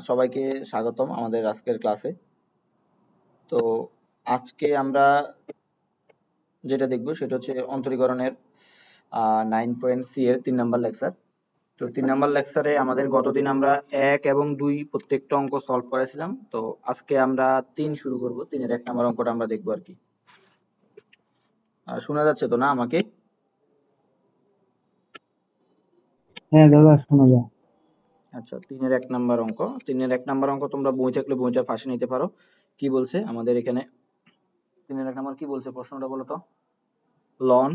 সবাইকে স্বাগতম আমাদের আজকের ক্লাসে। তো আজকে আমরা যেটা দেখব সেটা হচ্ছে অন্তরীকরণের 9.c এর 3 নাম্বার লেকচার। তো 3 নাম্বার লেকচারে আমাদের গতদিন আমরা 1 এবং 2 প্রত্যেকটা অঙ্ক সলভ করেছিলাম। তো আজকে আমরা 3 শুরু করব। 3 এর 1 নাম্বার অঙ্কটা আমরা দেখব আর কি। শোনা যাচ্ছে তো না আমাকে? হ্যাঁ দাদা, শোনা যায়। আচ্ছা, 3 এর 1 নাম্বার অঙ্ক। 3 এর 1 নাম্বার অঙ্ক তোমরা বই থাকলে বইটা পাশে নিতে পারো। কি বলছে আমাদের এখানে? 3 এর 1 নাম্বার কি বলছে প্রশ্নটা বলো তো? লন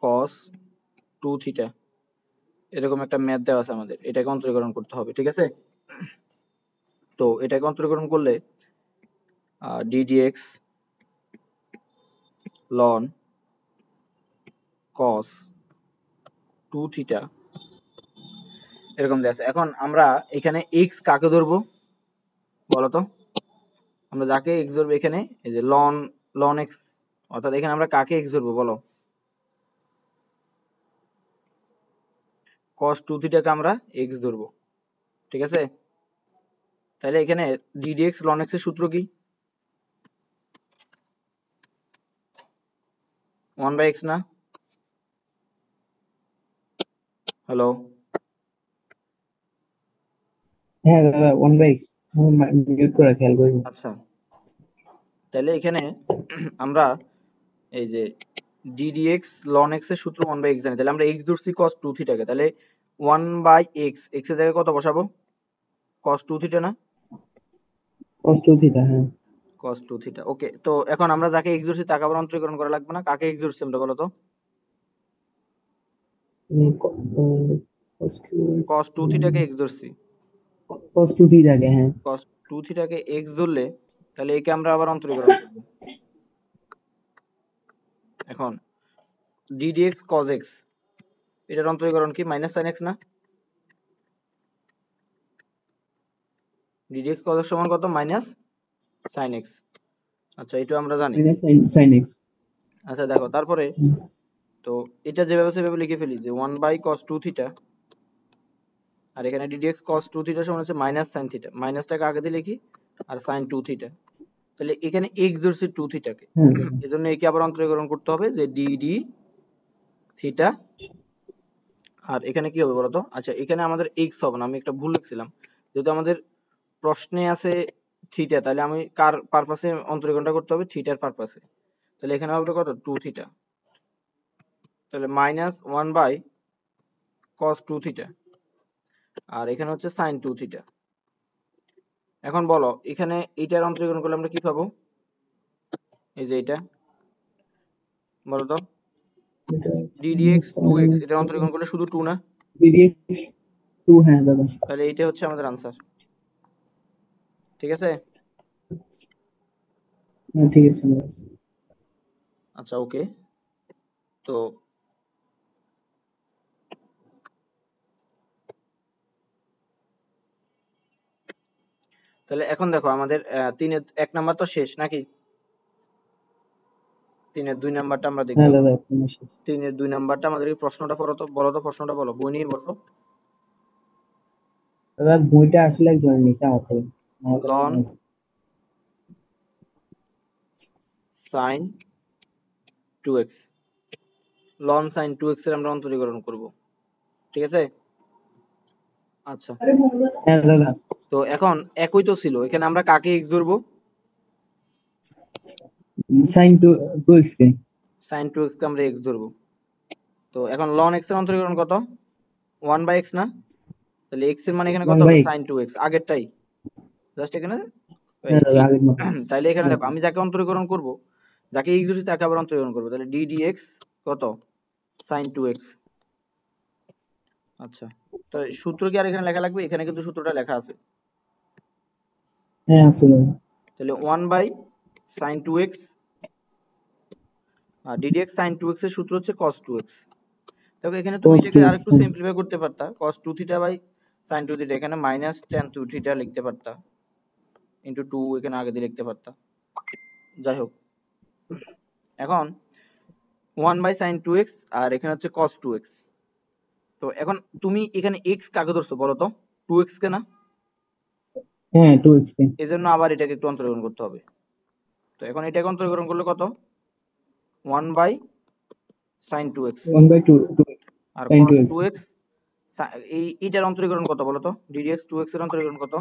cos 2 থিটা এরকম একটা ম্যাথ দেওয়া আছে আমাদের, এটাকে অন্তরীকরণ করতে হবে, ঠিক আছে? তো এটাকে অন্তরীকরণ করলে ddx ln cos 2 থিটা এরকম দেওয়া আছে। এখন আমরা এখানে x কাকে ধরবো বলো তো? আমরা যাকে x ধরবো এখানে, এই যে ln x, অর্থাৎ এখানে আমরা কাকে x ধরবো বলো? cos 2 থিটাকে আমরা x ধরবো, ঠিক আছে? তাহলে এখানে ddx ln x এর সূত্র কি? 1/x না? হ্যালো? হ্যাঁ দাদা, 1/x। মিউট করে খেয়াল করি। আচ্ছা, তাহলে এখানে আমরা এই যে ddx ln x এর সূত্র 1/x জানি, তাহলে আমরা x ধরছি cos 2 থিটাকে, তাহলে 1/x, x এর জায়গায় কত বসাবো? cos 2 থিটা না? cos 2 থিটা, হ্যাঁ। cos 2 থিটা, ওকে। তো এখন আমরা যাকে x ধরছি তাকে আবার অন্তরীকরণ করা লাগবে না? কাকে x ধরছি আমরা বলো তো? cos 2x, cos 2 থিটাকে x ধরছি। cos 2 থিটাকে, হ্যাঁ। cos 2 থিটাকে x ধরলে তাহলে একে আমরা আবার অন্তরীকরণ করব। এখন ddx cos x, এটার অন্তরীকরণ কি? মাইনাস sin x না? ddx cos x সমান কত? Minus sin x। আচ্ছা, এটা আমরা জানি। Minus sin x। আচ্ছা দেখো তারপরে, তো এটা যেভাবে সেভাবে লিখে ফেলি যে 1/cos 2 থিটা, আর এখানে ddx cos 2 থিটা সমান হচ্ছে মাইনাস sin থিটা, মাইনাসটাকে আগে দিয়ে লিখি, আর sin 2 থিটা। তাহলে এখানে x ধরছি 2 থিটাকে, হ্যাঁ এজন্য একে আবার অন্তরীকরণ করতে হবে যে dd থিটা। আর এখানে কি হবে বলতো? আচ্ছা, এখানে আমাদের x হবে না, আমি একটা ভুল লিখছিলাম। যেহেতু আমাদের প্রশ্নে আছে থিটা, তাহলে আমি কার পারপাসে অন্তরীকরণটা করতে হবে? থিটার পারপাসে। তাহলে এখানে হবে কত? 2 থিটা। তাহলে মাইনাস 1/cos 2 থিটা, আর এখানে হচ্ছে sin 2 থিটা। এখন বলো এখানে এইটার অন্তরীকরণ করলে আমরা কি পাবো? এই যে এটা বলো তো, ddx 2x, এটার অন্তরীকরণ করলে শুধু 2 না? ddx 2, হ্যাঁ দাদা। তাহলে এইটা হচ্ছে আমাদের আনসার, ঠিক আছে? হ্যাঁ ঠিক আছে দাদা। আচ্ছা, ওকে। তো তাহলে এখন দেখো আমাদের 3-এর 1 নাম্বার তো শেষ নাকি? 3-এর 2 নাম্বারটা আমরা দেখবো হ্যাঁ এখন। দাদা, এখন শেষ। 3-এর 2 নাম্বারটা আমাদের এই প্রশ্নটা পড়ো তো, বলো তো প্রশ্নটা বলো, বই নিয়ে বসো। দাদা বইটা আসলে একজনের নিচে আছে, আমার কাছে লন নাই। sin 2x, loan sin 2x এর আমরা অন্তরীকরণ করব, ঠিক আছে? আচ্ছা, হ্যাঁ দাদা। তো এখন একই তো ছিল, এখানে আমরা কাকে x ধরবো? sin 2x কে। sin 2x কে আমরা x ধরবো। তো এখন ln x এর অন্তরীকরণ কত? 1/x না? তাহলে x এর মানে এখানে কত হবে? 1/x। sin 2x, আগেরটাই, জাস্ট এখানে এই হ্যাঁ দাদা, ঠিক। আগের মতো। তাইলে এখানে হ্যাঁ দেখো আমি যাকে অন্তরীকরণ করব, যাকে x ধরছি তাকে আবার অন্তরীকরণ করব, তাহলে ddx কত? sin 2x। আচ্ছা, তো সূত্র কি আর এখানে লেখা লাগবে? এখানে কিন্তু সূত্রটা লেখা আছে। হ্যাঁ, আছে দাদা। তাহলে 1/sin 2x, আর ddx sin 2x এর সূত্র হচ্ছে cos 2x। দেখো এখানে তুমি cos এটাকে 2x, আরেকটু হ্যাঁ। সিম্পলিফাই করতে পারতা, cos 2 theta by sin 2 theta, এখানে মাইনাস tan 2 থিটা লিখতে পারতা, ইনটু 2 এখানে আগে দিয়ে লিখতে পারতা। যাই হোক, এখন 1/sin 2x আর এখানে হচ্ছে cos 2x, তো এখন তুমি এখানে এক্স কাকে ধরছো বলো তো, 2x কে না? হ্যাঁ 2x কে। এজন্য আবার এটাকে একটু অন্তরীকরণ করতে হবে। তো এখন এটাকে অন্তরীকরণ করলে কত, 1 বাই sin 2x 1/2 2x আর sin cos 2x। 2x। এইটার অন্তরীকরণ কত বলো তো, ddx 2x এর অন্তরীকরণ কত,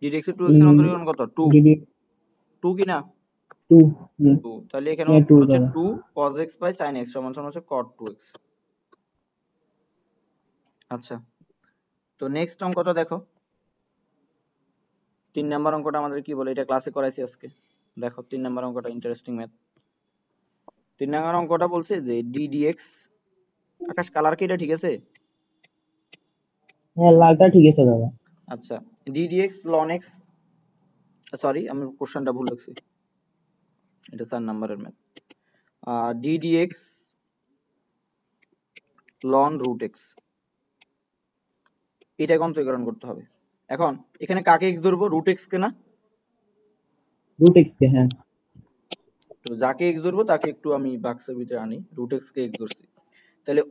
ddx এর 2x এর অন্তরীকরণ কত, 2, ডিডি 2 কি না, 2। 2। তাহলে এখানে হ্যাঁ 2 উত্তর হচ্ছে দাদা। 2 cos x by sin x সমান সমান হচ্ছে cot 2x। আচ্ছা, তো নেক্সট অঙ্কটা দেখো, 3 নাম্বার অঙ্কটা আমাদের কি বলে, এটা ক্লাসে করাইছি আজকে। দেখো 3 নাম্বার অঙ্কটা ইন্টারেস্টিং ম্যাথ। 3 নাম্বার অঙ্কটা বলছে যে ddx, আকাশ কালার কি এটা ঠিক আছে? হ্যাঁ লালটা ঠিক আছে দাদা। আচ্ছা, ddx ln x, সরি আমি কোশ্চেনটা ভুল লিখছি, এটা 4 নাম্বারের math. ddx ln root x, এটাকে অন্তরীকরণ করতে হবে। এখন এখানে কাকে x ধরবো, root x কে না? √x কে হ্যাঁ। তো যাকে x ধরবো তাকে একটু আমি বাক্সের ভিতরে আনি, root x কে x ধরছি। তাহলে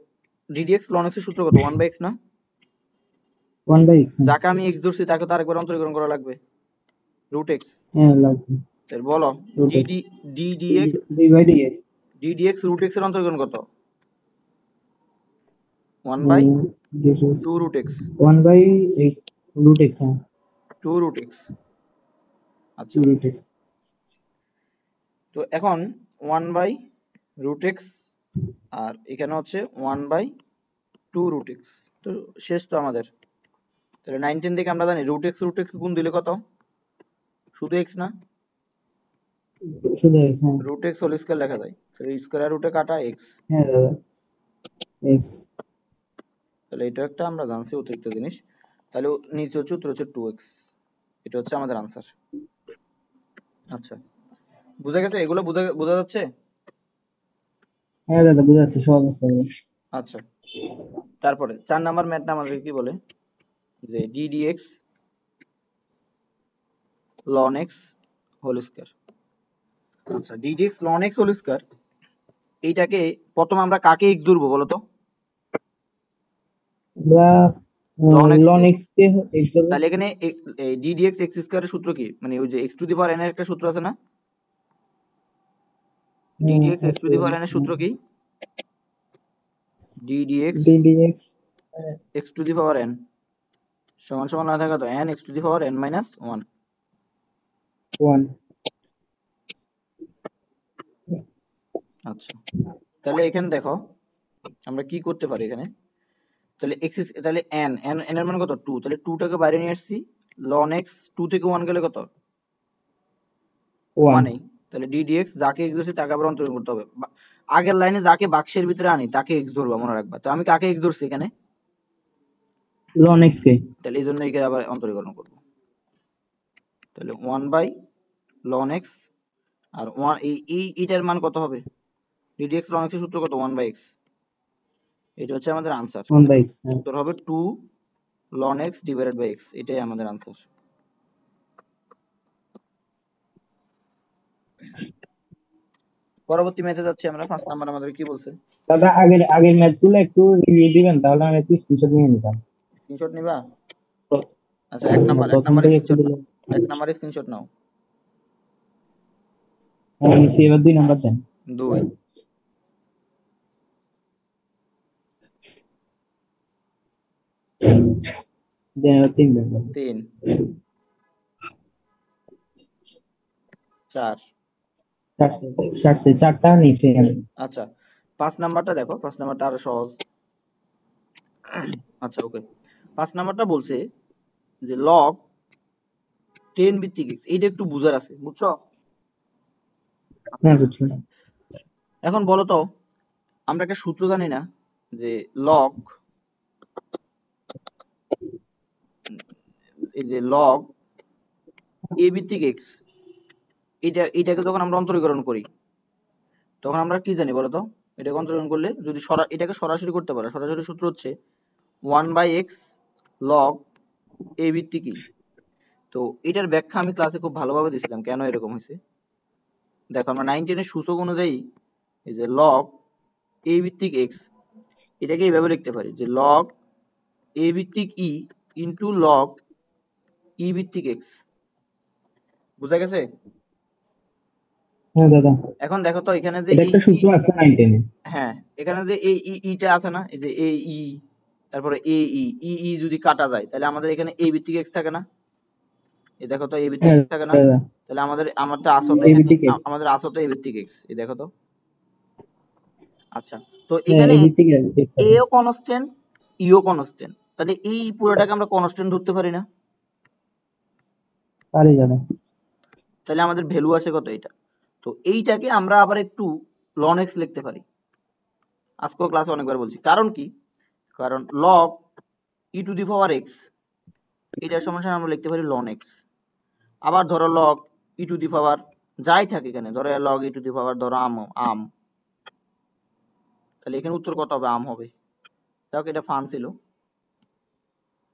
ddx ln x এর সূত্র কত, 1/x না? 1/x হ্যাঁ। যাকে আমি x ধরছি তাকে তো আরেকবার অন্তরীকরণ করা লাগবে, root x। হ্যাঁ লাগবে তাহলে বলো √x ddx d/dx ddx root x এর অন্তরীকরণ কত, 1/2 root x, 1/x √x হ্যাঁ 2 root x। আচ্ছা, 2 √x। তো এখন 1/root x আর এখানে হচ্ছে 1/2 root x। তো শেষ তো আমাদের। তাহলে 19 থেকে আমরা জানি root x গুণ দিলে কত, শুধু x না, শুধু x হ্যাঁ। root x হোল স্কয়ার লেখা যায়, তাহলে স্কয়ার রুটে কাটা x। হ্যাঁ দাদা x। তাহলে এটা একটা আমরা জানছি অতিরিক্ত জিনিস। তাহলে নিচে হচ্ছে উত্তর হচ্ছে 2x, এটা হচ্ছে আমাদের আনসার। আচ্ছা, বুঝা গেছে, এগুলো বোঝা বোঝা যাচ্ছে? হ্যাঁ দাদা বুঝা যাচ্ছে সহজ আছে দাদা। আচ্ছা, তারপরে 4 নাম্বার ম্যাথটা আমাদের কি বলে, যে ddx ln x whole square. আচ্ছা, ddx ln x whole square, এইটাকে প্রথম আমরা কাকে x ধরবো বলতো, আমরা ln x ln কে। x কে x ধরবো। তাহলে এখানে ddx x স্কয়ারের সূত্র কি, মানে ওই যে x two the power n এর একটা সূত্র আছে না, হ্যাঁ ddx x টু আছে দি পাওয়ার n এর সূত্র কি, ddx d/dx x two the power n সমান সমান না থাকা তো n x two the power n minus 1। 1। আচ্ছা, তাহলে এখানে দেখো আমরা কি করতে পারি এখানে, তাহলে x তাহলে n এর মান কত, 2, তাহলে 2 টাকে বাইরে নিয়ে আসছি, ln x 2 থেকে 1 গেলে কত, 1 1 এই। তাহলে ddx যাকে x ধরছি তাকে আবার অন্তরীকরণ করতে হবে, আগের লাইনে যাকে বাক্সের ভিতরে আনি তাকে x ধরবো মনে রাখবা। তো আমি কাকে x ধরছি এখানে, ln x কে। তাহলে এই জন্য একে আবার অন্তরীকরণ করবো। তাহলে 1/ln x আর 1, এইটার মান কত হবে, ddx ln x এর সূত্র কত, 1/x। এটা হচ্ছে আমাদের আনসার। 1/x হ্যাঁ। উত্তর হবে 2 ln x divided by x, এটাই আমাদের আনসার। পরবর্তী ম্যাথে যাচ্ছি আমরা, 5 নাম্বার আমাদের কি বলছে, দাদা আগের আগের ম্যাথ গুলো একটু রিভিউ দিবেন তাহলে আমি একটু স্ক্রিনশট নিয়ে নিতাম। স্ক্রিনশট নিবা? প্র- আচ্ছা, এক প্রথম নাম্বার থেকে একটু স্ক্রিনশট দিলে নাও, এক নাম্বারে স্ক্রিনশট নাও। আমি নিচ্ছি, এবার 2 নাম্বার দেন। 2, দেন এবার 3 দেন দাদা। 3, 4। চারটে চারটা নিচে আমি। আচ্ছা, 5 নাম্বারটা দেখো, 5 নাম্বারটা আরো সহজ। আচ্ছা ওকে, 5 নাম্বারটা বলছে যে log 10 ভিত্তিক x, এইটা একটু বুঝার আছে, বুঝছো? হ্যাঁ বুঝছি। এখন বলো তো, আমরা একটা সূত্র জানি না যে log, এই যে log a ভিত্তিক x, এটাকে যখন আমরা অন্তরীকরণ করি তখন আমরা কি জানি বলতো, এটাকে অন্তরীকরণ করলে যদি এটাকে সরাসরি করতে পারে, সরাসরি সূত্র হচ্ছে 1/x log a ভিত্তিক e। তো এটার ব্যাখ্যা আমি ক্লাসে খুব ভালোভাবে দিছিলাম কেন এরকম হয়েছে। দেখো আমরা 9 10 এর সূচক অনুযায়ী এই যে log a ভিত্তিক x, এটাকে এইভাবে লিখতে পারি যে লগ এ ভিত্তিক ই ইন্টু লগ ই ভিত্তিক এক্স। বুঝা গেছে? হ্যাঁ দাদা, এখন দেখো তো এখানে যে এটা এই একটা সূত্র আছে 9-10 এ। হ্যাঁ, এখানে যে এই ইটা আছে না, এই যে এ ই, তারপরে এ ই ই ই যদি কাটা যায় তাহলে আমাদের এখানে এ ভিত্তিক এক্স থাকে না? এই দেখো তো এ ভিত্তিক হ্যাঁ এক্স থাকে না? দাদা, তাহলে আমাদের আসো তো এখানে, এবিটিকেস। আমাদের আসো তো এ ভিত্তিক এক্স, এই দেখো তো। আচ্ছা, তো হ্যাঁ, এখানে এবিটিকেস এ থাকে। ও কনস্ট্যান্ট ইও কনস্ট্যান্ট, তাহলে এই পুরোটাকে আমরা কনস্ট্যান্ট ধরতে পারি না? পারি দাদা। তাহলে আমাদের ভ্যালু আছে কত এটা। তো এইটাকে আমরা আবার একটু লন এক্স লিখতে পারি। আজকেও ক্লাসে অনেকবার বলছি, কারণ কি, কারণ log E two the power x এটার সমান আমরা লিখতে পারি লন এক্স। আবার ধরো লগ ই টু দি পাওয়ার যাই থাকে এখানে, ধরো লগ ই টু দি পাওয়ার ধরো আম, তাহলে এখানে উত্তর কত হবে? আম হবে। যাক, এটা ফান ছিল।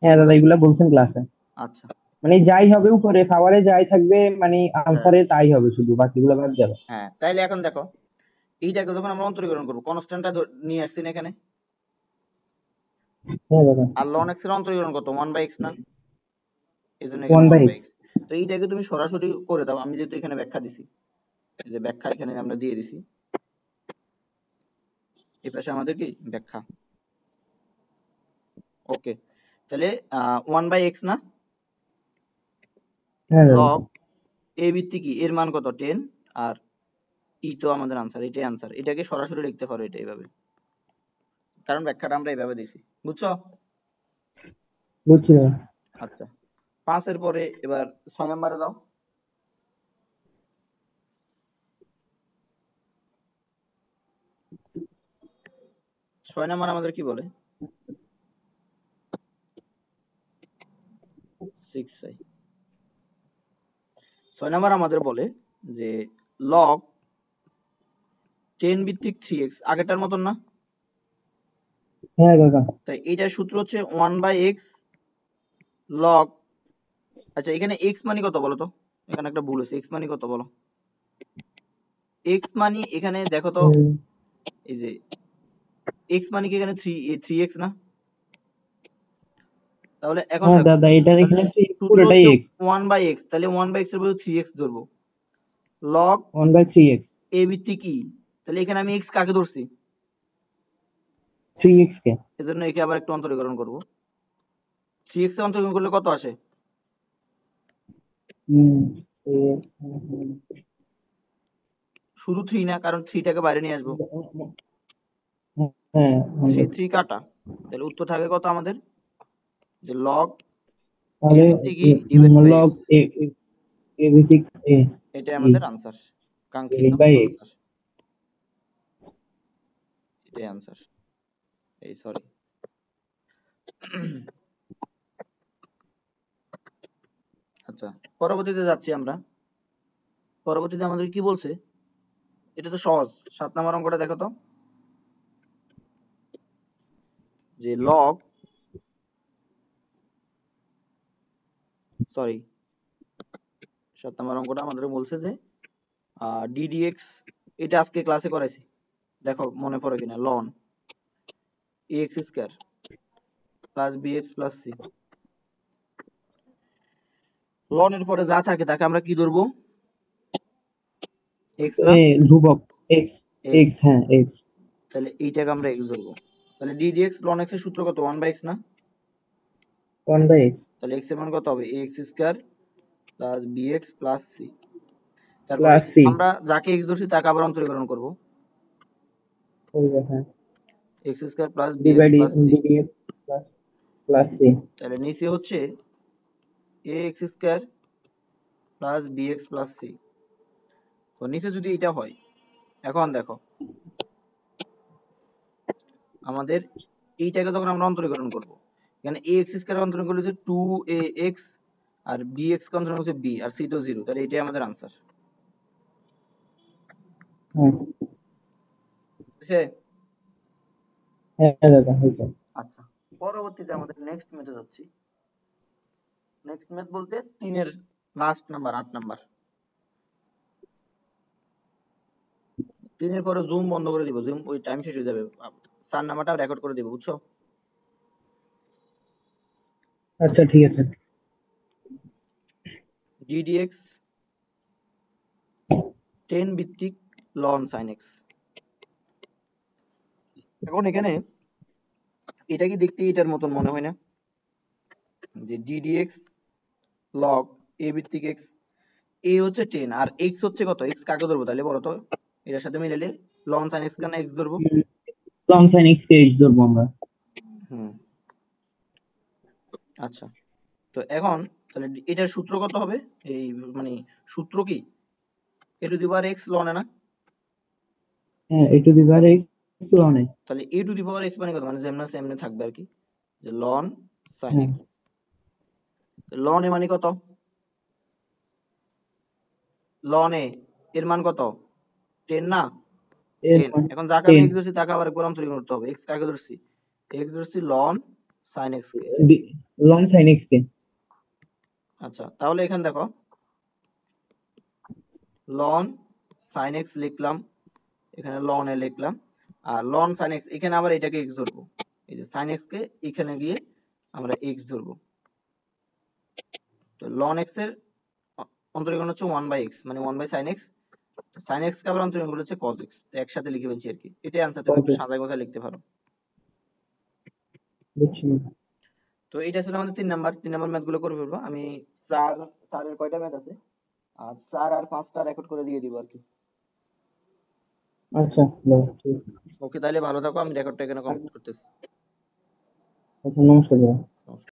হ্যাঁ দাদা, এগুলা বলছেন ক্লাসে। আচ্ছা। মানে যাই হবে উপরে পাওয়ারে যাই থাকবে, মানে হ্যাঁ আনসারে তাই হবে, শুধু বাকিগুলো বাদ যাবে। হ্যাঁ, তাইলে এখন দেখো এইটাকে যখন আমরা অন্তরীকরণ করবো, কনস্ট্যান্টটা নিয়ে আসছি না এখানে, হ্যাঁ দাদা, আর লন এক্স এর অন্তরীকরণ কত? 1/x না? এই জন্য এখানে ওয়ান বাই 1/x। এক্স। তো এইটাকে তুমি সরাসরি করে দাও, আমি যেহেতু এখানে ব্যাখ্যা দিছি, এই যে ব্যাখ্যা এখানে আমরা দিয়ে দিছি, এই পাশে আমাদের কি ব্যাখ্যা। ওকে, তাহলে 1/x না, হ্যাঁ দাদা। লগ এ ভিত্তিক কি এর মান কত? 10, আর ই তো আমাদের আনসার, এটাই আনসার। এটাকে সরাসরি লিখতে পারো এটা এইভাবে, কারণ ব্যাখ্যাটা আমরা এইভাবে দিছি। বুঝছো? বুঝছি দাদা। আচ্ছা, 5 এর পরে এবার 6 নম্বরে যাও। 6 নম্বর আমাদের কি বলে? 6 6 নম্বর আমাদের বলে যে লগ 10 ভিত্তিক 3x, আগেরটার মতন না? হ্যাঁ দাদা। তাই এইটার সূত্র হচ্ছে 1/x লগ, আচ্ছা এখানে x মানে কত বলো তো? এখানে একটা ভুল আছে, x মানে কত বলো? x মানে এখানে দেখো তো, হুম, এই যে x মানে কি এখানে 3x না? তাহলে এখন হ্যাঁ দেখো, দাদা, এটার তাহলে এখানে সূত্র পুরোটাই হচ্ছে এক্স। 1/x, তাহলে 1/x এর বদলে 3x ধরবো। Log 1/3x। a ভিত্তিক কি, তাহলে এখানে আমি x কাকে ধরছি? 3x কে। এজন্য একে আবার একটু অন্তরীকরণ করব। 3x এ অন্তরীকরণ করলে কত আসে? হুম, 3x, শুধু 3 না, কারণ 3টাকে বাইরে নিয়ে আসবো। হ্যাঁ 3 1/3। 3 কাটা, তাহলে উত্তর থাকে কত আমাদের? যে লগ এ তাহলে ভিত্তিক e divide by log x, a ভিত্তিক এ এটাই ই আমাদের আনসার, কাঙ্ক্ষিত ডিভাইড বাই এক্স। আনসার, এটাই আনসার। এই সরি। আচ্ছা, পরবর্তীতে যাচ্ছি আমরা। পরবর্তীতে আমাদের কি বলছে? এটা তো সহজ। 7 নম্বর অঙ্কটা দেখো তো, যে লগ, সরি, 7 নম্বর অঙ্কটা আমাদের বলছে যে ডিডিএক্স, এটা আজকে ক্লাসে করাইছি, দেখো মনে পড়ে কিনা। Ln x square plus b x plus c, লনের পরে যা থাকে তাকে আমরা কি ধরবো? এক্স না? এ ধ্রুবক এক্স। এক্স, এক্স, হ্যাঁ এক্স। তাহলে এইটাকে আমরা এক্স ধরবো। তাহলে ডিডিএক্স লন এক্স এর সূত্র কত? 1/x না? 1/x তাহলে এক্স এর মান কত হবে? X square plus b x plus c. তারপরে প্লাস সি। আমরা যাকে এক্স ধরছি তাকে আবার অন্তরীকরণ করব। হ্যাঁ, x square plus b x divide plus c, d d x plus plus c. তাহলে নিচে হচ্ছে a x square plus b x plus c. তো নিচে যদি এটা হয়, এখন দেখো আমাদের এইটাকে যখন আমরা অন্তরীকরণ করব, এখানে এ এক্স স্কয়ার অন্তরীকরণ করলে হচ্ছে 2ax, আর bx কে অন্তরীকরণ করছে b, আর c তো 0, তাহলে এটাই আমাদের আনসার। হ্যাঁ ঠিক আছে? হ্যাঁ দাদা, হয়েছে। আচ্ছা, পরবর্তীতে আমাদের নেক্সট মেথড যাচ্ছি। নেক্সট মেথড বলতে 3 এর লাস্ট নাম্বার 8 নাম্বার। 3 এর পরে জুম বন্ধ করে দিব, জুম ওই টাইম শেষ হয়ে যাবে, স্যার নাম্বারটা রেকর্ড করে দিব, বুঝছো? আচ্ছা ঠিক আছে। ddx 10 ভিত্তিক ln sin x। এখন এখানে এটা কি দেখতে এটার মতন মনে হয় না, যে ddx log a ভিত্তিক x, a হচ্ছে 10 আর x হচ্ছে কত, x কাকে ধরবো তাহলে বলো তো, এটার সাথে মিলালে ln sin x কেন x ধরবো? লন সাইন এক্স কে এক্স ধরবো আমরা। হুম, আচ্ছা। তো এখন তাহলে এটার সূত্র কত হবে, এই মানে সূত্র কি a to the power x ln a না? হ্যাঁ a to the power x ln a. তাহলে a to the power x মানে কত, মানে যেমন সেমনে থাকবে আর কি, যে ln sin হ্যাঁ x। ln এ মানে কত, ln এ এর মান কত, 10 না? এর 10। মান এখন যাকে আমি 10। x ধরছি তাকে আবার একবার অন্তরীকরণ করতে হবে, x কাকে ধরছি, x ধরছি ln sin x কে। লন সাইন এক্স কে। আচ্ছা, তাহলে এখানে দেখো ln sin x লিখলাম, এখানে ln এ লিখলাম, আর ln sin x এখানে আবার এটাকে x ধরবো, এই যে sin x কে এখানে গিয়ে আমরা x ধরবো। তো ln x এর অন্তরীকরণ হচ্ছে 1/x, মানে 1/sin x। sin x কে আবার অন্তরীকরণ করলে হচ্ছে cos x, তো একসাথে লিখে ফেলছি আর কি। এটাই আনসার, তুমি একটু ওকে সাজায় গোছায় লিখতে পারো। বুঝছি। তো এটা ছিল আমাদের 3 নাম্বার, 3 নাম্বার ম্যাথ গুলো করে ফেলবো আমি। স্যারের কয়টা ম্যাথ আছে, আর 4 আর 5টা রেকর্ড করে দিয়ে দিব আর কি। আচ্ছা দাও, ঠিক আছে। ওকে, তাহলে ভালো থাকো, আমি রেকর্ডটা এখানে কমপ্লিট করতেছি। আচ্ছা নমস্কার দাদা। নমস্কার।